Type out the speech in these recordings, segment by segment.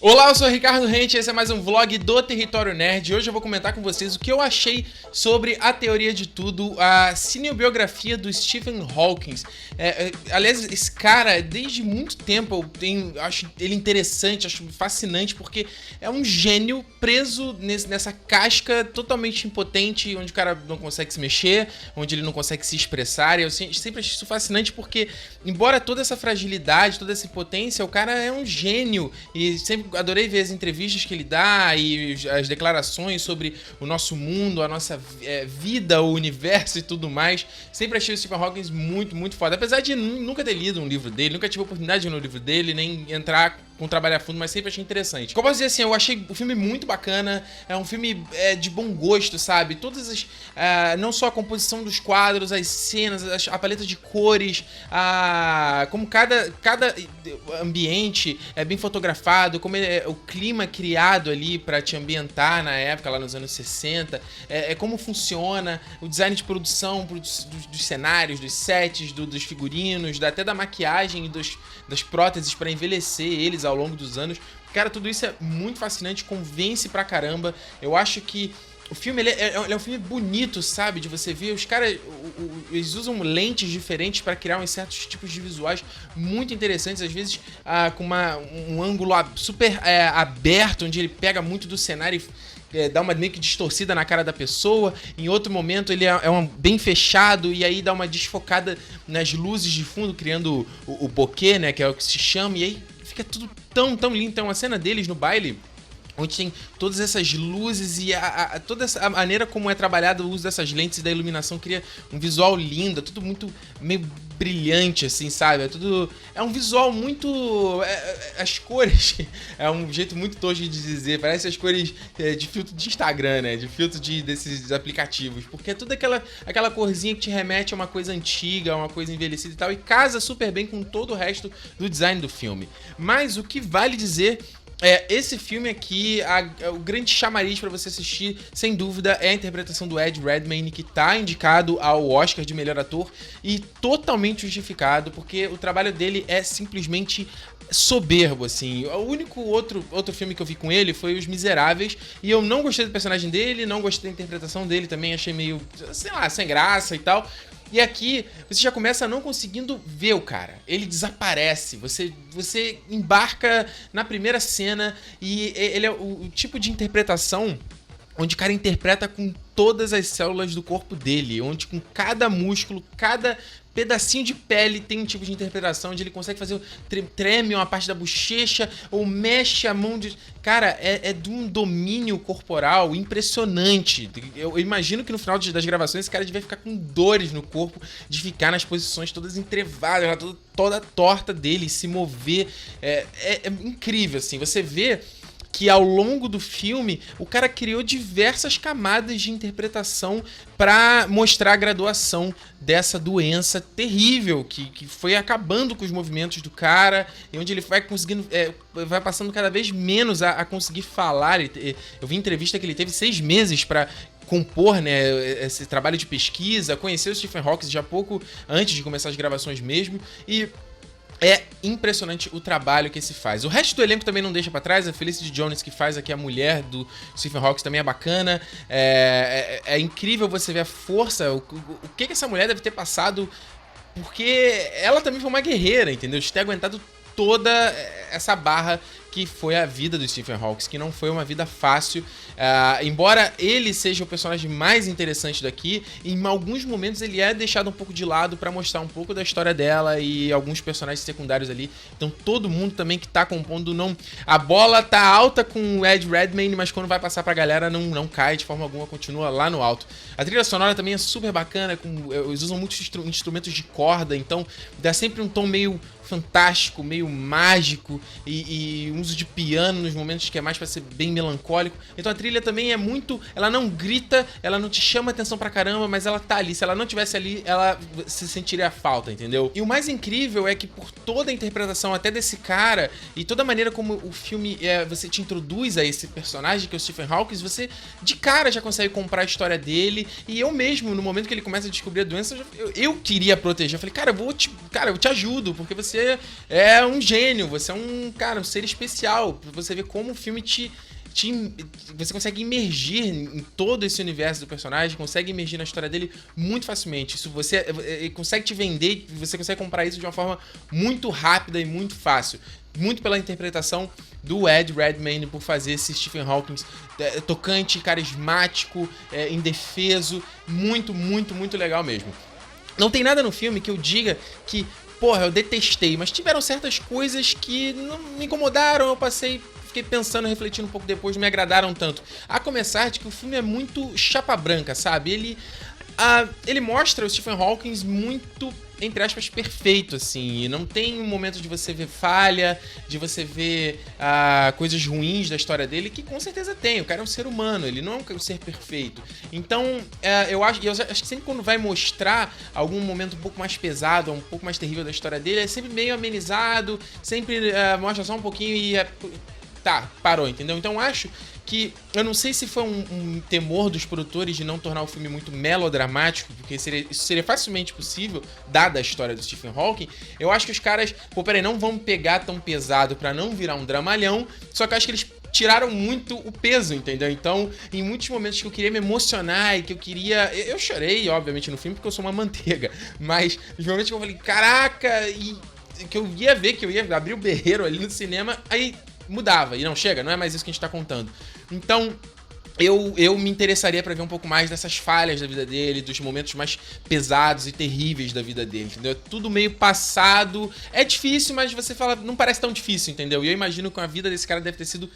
Olá, eu sou o Ricardo Rente e esse é mais um vlog do Território Nerd. Hoje eu vou comentar com vocês o que eu achei sobre a teoria de tudo, a cinebiografia do Stephen Hawking. Aliás, esse cara, desde muito tempo eu acho ele interessante, acho fascinante, porque é um gênio preso nessa casca totalmente impotente, onde o cara não consegue se mexer, onde ele não consegue se expressar. E eu sempre achei isso fascinante porque, embora toda essa fragilidade, toda essa impotência, o cara é um gênio e sempre adorei ver as entrevistas que ele dá e as declarações sobre o nosso mundo, a nossa vida, o universo e tudo mais. Sempre achei o Stephen Hawking muito, muito foda. Apesar de nunca ter lido um livro dele, nunca tive a oportunidade de ler um livro dele, nem entrar com trabalho a fundo, mas sempre achei interessante. Como eu posso dizer assim, eu achei o filme muito bacana, é um filme de bom gosto, sabe? Todas as... não só a composição dos quadros, as cenas, a paleta de cores, como cada ambiente é bem fotografado, como o clima criado ali pra te ambientar na época, lá nos anos 60, como funciona o design de produção dos cenários, dos sets, dos figurinos, até da maquiagem e das próteses pra envelhecer eles ao longo dos anos. Cara, tudo isso é muito fascinante, convence pra caramba. Eu acho que o filme ele é um filme bonito, sabe? De você ver. Os caras, eles usam lentes diferentes para criar uns certos tipos de visuais muito interessantes. Às vezes com um ângulo super aberto, onde ele pega muito do cenário e dá uma meio que distorcida na cara da pessoa. Em outro momento ele é bem fechado e aí dá uma desfocada nas luzes de fundo, criando o bokeh, né? Que é o que se chama. E aí fica tudo tão lindo. Tem uma cena deles no baile onde tem todas essas luzes e toda a maneira como é trabalhado o uso dessas lentes e da iluminação cria um visual lindo, tudo muito meio brilhante, assim, sabe? É um visual muito... as cores é um jeito muito tosco de dizer, parece as cores de filtro de Instagram, né? De filtro desses aplicativos, porque é tudo aquela corzinha que te remete a uma coisa antiga, a uma coisa envelhecida e tal, e casa super bem com todo o resto do design do filme. Mas o que vale dizer... esse filme aqui, o grande chamariz pra você assistir, sem dúvida, é a interpretação do Ed Redmayne, que tá indicado ao Oscar de melhor ator e totalmente justificado, porque o trabalho dele é simplesmente soberbo, assim. O único outro filme que eu vi com ele foi Os Miseráveis, e eu não gostei do personagem dele, não gostei da interpretação dele, também achei meio, sei lá, sem graça e tal. E aqui, você já começa não conseguindo ver o cara. Ele desaparece. Você embarca na primeira cena e ele é o tipo de interpretação onde o cara interpreta com todas as células do corpo dele. Onde com cada músculo, cada pedacinho de pele tem um tipo de interpretação onde ele consegue fazer treme uma parte da bochecha ou mexe a mão de... Cara, é de um domínio corporal impressionante. Eu imagino que no final das gravações esse cara devia ficar com dores no corpo de ficar nas posições todas entrevadas, toda torta dele, se mover. É incrível, assim. Você vê que ao longo do filme o cara criou diversas camadas de interpretação para mostrar a graduação dessa doença terrível que foi acabando com os movimentos do cara, e onde ele vai conseguindo, vai passando cada vez menos a conseguir falar. Eu vi entrevista que ele teve 6 meses para compor, né, esse trabalho de pesquisa, conhecer o Stephen Hawking já pouco antes de começar as gravações mesmo, e é impressionante o trabalho que se faz. O resto do elenco também não deixa pra trás. A Felicity Jones, que faz aqui a mulher do Stephen Hawking, também é bacana. É incrível você ver a força, o que essa mulher deve ter passado, porque ela também foi uma guerreira, entendeu? De ter aguentado toda essa barra que foi a vida do Stephen Hawking, que não foi uma vida fácil. Embora ele seja o personagem mais interessante daqui, em alguns momentos ele é deixado um pouco de lado pra mostrar um pouco da história dela e alguns personagens secundários ali. Então todo mundo também que tá compondo não... A bola tá alta com o Ed Redmayne, mas quando vai passar pra galera não cai de forma alguma, continua lá no alto. A trilha sonora também é super bacana, eles usam muitos instrumentos de corda, então dá sempre um tom meio fantástico, meio mágico e um uso de piano nos momentos que é mais pra ser bem melancólico. Então a trilha também é muito... Ela não grita, ela não te chama atenção pra caramba, mas ela tá ali. Se ela não tivesse ali, ela se sentiria falta, entendeu? E o mais incrível é que por toda a interpretação até desse cara e toda a maneira como o filme você te introduz a esse personagem que é o Stephen Hawking, você de cara já consegue comprar a história dele. E eu mesmo, no momento que ele começa a descobrir a doença, eu queria proteger. Eu falei, cara, eu te ajudo, porque você você é um gênio, você é um, cara, um ser especial. Pra você ver como o filme você consegue imergir em todo esse universo do personagem, consegue imergir na história dele muito facilmente. Isso você consegue te vender, você consegue comprar isso de uma forma muito rápida e muito fácil. Muito pela interpretação do Ed Redmayne por fazer esse Stephen Hawking tocante, carismático, indefeso, muito, muito, muito legal mesmo. Não tem nada no filme que eu diga que, porra, eu detestei, mas tiveram certas coisas que não me incomodaram, fiquei pensando, refletindo um pouco depois, não me agradaram tanto. A começar de que o filme é muito chapa branca, sabe? Ele mostra o Stephen Hawking muito, entre aspas, perfeito, assim. E não tem um momento de você ver falha, de você ver coisas ruins da história dele, que com certeza tem. O cara é um ser humano, ele não é um ser perfeito. Então, eu acho que sempre quando vai mostrar algum momento um pouco mais pesado, um pouco mais terrível da história dele, é sempre meio amenizado, sempre mostra só um pouquinho e tá, parou, entendeu? Então acho que, eu não sei se foi um temor dos produtores de não tornar o filme muito melodramático, porque isso seria facilmente possível, dada a história do Stephen Hawking. Eu acho que os caras, peraí, não vão pegar tão pesado pra não virar um dramalhão, só que eu acho que eles tiraram muito o peso, entendeu? Então, em muitos momentos que eu queria me emocionar e que eu queria... Eu chorei, obviamente, no filme, porque eu sou uma manteiga, mas nos momentos que eu falei, caraca, e que eu ia ver, que eu ia abrir o berreiro ali no cinema, aí mudava, e não, chega, não é mais isso que a gente tá contando. Então, eu me interessaria pra ver um pouco mais dessas falhas da vida dele, dos momentos mais pesados e terríveis da vida dele, entendeu? É tudo meio passado, é difícil, mas você fala, não parece tão difícil, entendeu? E eu imagino que a vida desse cara deve ter sido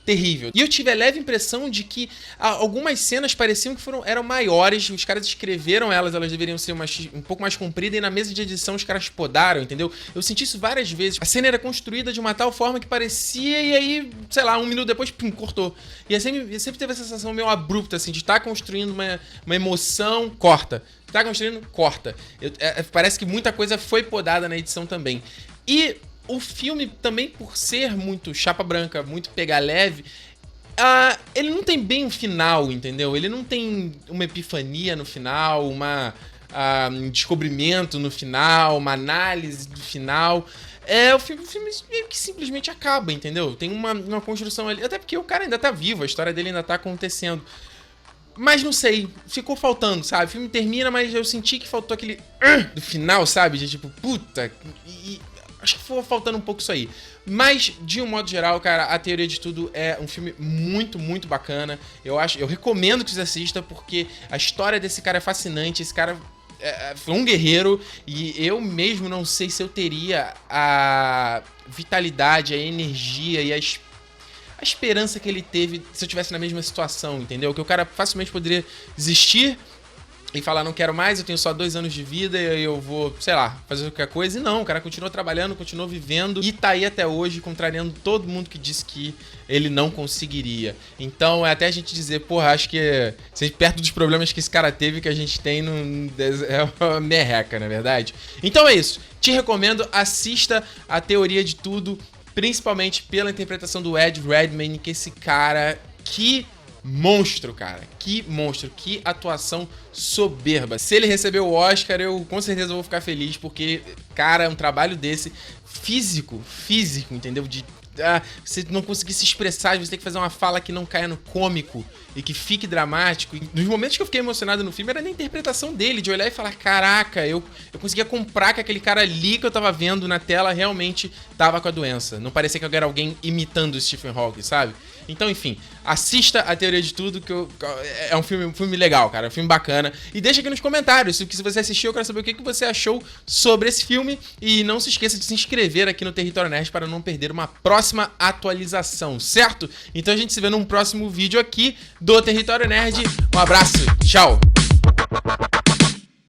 terrível. E eu tive a leve impressão de que algumas cenas pareciam que eram maiores, os caras escreveram elas deveriam ser um pouco mais compridas, e na mesa de edição os caras podaram, entendeu? Eu senti isso várias vezes. A cena era construída de uma tal forma que parecia, e aí, sei lá, um minuto depois, pum, cortou. E sempre teve essa sensação meio abrupta, assim, de estar construindo uma emoção, corta. Tá construindo, corta. Parece que muita coisa foi podada na edição também. E o filme também, por ser muito chapa branca, muito pegar leve, ele não tem bem um final, entendeu? Ele não tem uma epifania no final, um descobrimento no final, uma análise do final. O filme meio que simplesmente acaba, entendeu? Tem uma construção ali, até porque o cara ainda tá vivo, a história dele ainda tá acontecendo. Mas não sei, ficou faltando, sabe? O filme termina, mas eu senti que faltou aquele do final, sabe? De tipo, puta... Acho que foi faltando um pouco isso aí. Mas, de um modo geral, cara, A Teoria de Tudo é um filme muito, muito bacana. Eu recomendo que você assista, porque a história desse cara é fascinante. Esse cara foi um guerreiro, e eu mesmo não sei se eu teria a vitalidade, a energia e a esperança que ele teve se eu estivesse na mesma situação, entendeu? Que o cara facilmente poderia desistir e falar, não quero mais, eu tenho só 2 anos de vida e eu vou, sei lá, fazer qualquer coisa. E não, o cara continuou trabalhando, continuou vivendo e tá aí até hoje, contrariando todo mundo que disse que ele não conseguiria. Então, é até a gente dizer, porra, acho que perto dos problemas que esse cara teve, que a gente tem, é uma merreca, não é verdade? Então é isso, te recomendo, assista A Teoria de Tudo, principalmente pela interpretação do Ed Redmayne, que esse cara, que monstro, cara. Que monstro. Que atuação soberba. Se ele receber o Oscar, eu com certeza vou ficar feliz, porque, cara, um trabalho desse físico, entendeu? De você não conseguir se expressar, você tem que fazer uma fala que não caia no cômico e que fique dramático. E nos momentos que eu fiquei emocionado no filme era na interpretação dele, de olhar e falar, caraca, eu conseguia comprar que aquele cara ali que eu tava vendo na tela realmente tava com a doença. Não parecia que eu era alguém imitando o Stephen Hawking, sabe? Então, enfim, assista A Teoria de Tudo, que é um filme legal, cara, um filme bacana. E deixa aqui nos comentários, se você assistiu, eu quero saber o que você achou sobre esse filme. E não se esqueça de se inscrever aqui no Território Nerd para não perder uma próxima atualização, certo? Então a gente se vê num próximo vídeo aqui do Território Nerd. Um abraço, tchau!